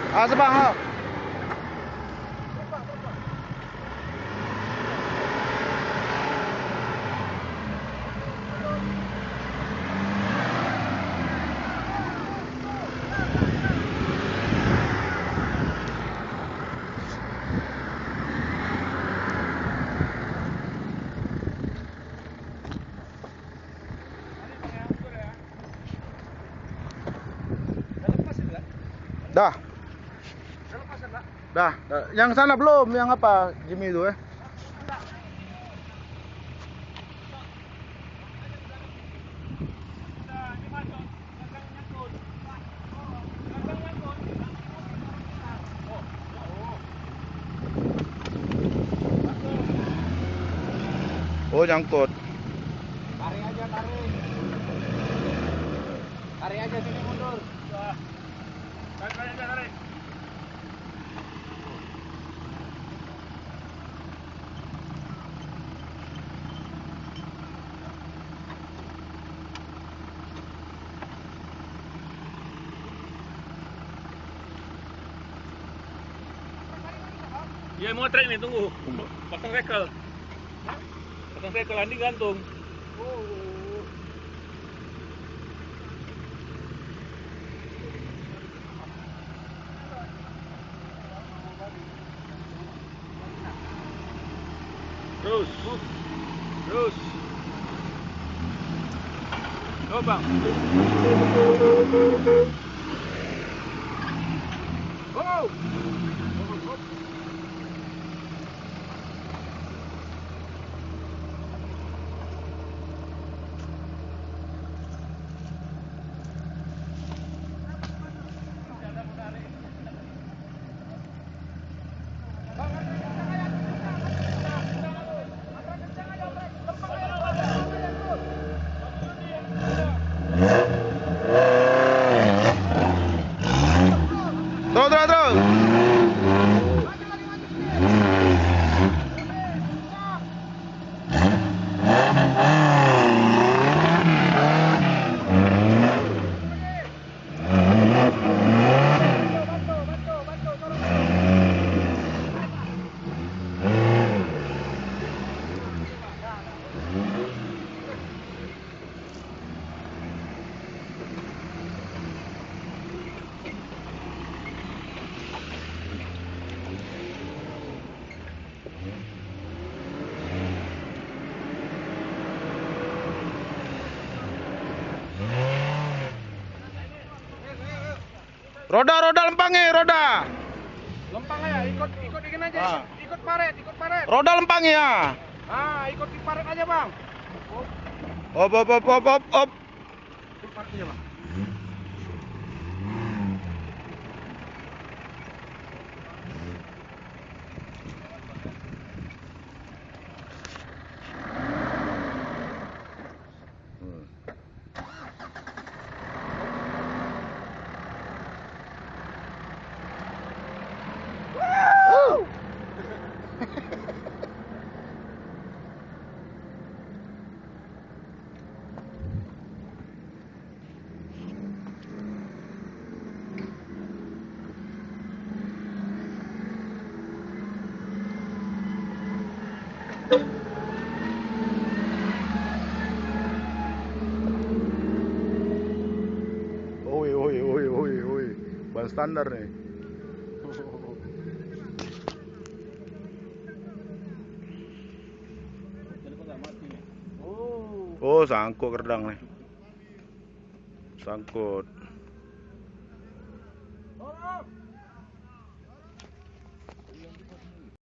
Ah, sebang. Ah. Dah. Dah. Yang sana belum, yang apa? Jimmy itu Oh, nyangkut. Tarik aja, tarik. Tarik aja sini mundur. Tarik aja, tarik. Iya mau trek nih, tunggu. Pasang rekel. Pasang rekel, Andi gantung. Terus. Terus. Oh bang. Oh. Terus. Roda lempangi, roda. Lempang aja, ikut ikan aja. Ikut paret. Roda lempangi ya. Ikut di paret aja, Bang. Op. Ikut paret aja, Bang. Woi. Ban standar nih. Oh, sangkut kerdang nih. Sangkut.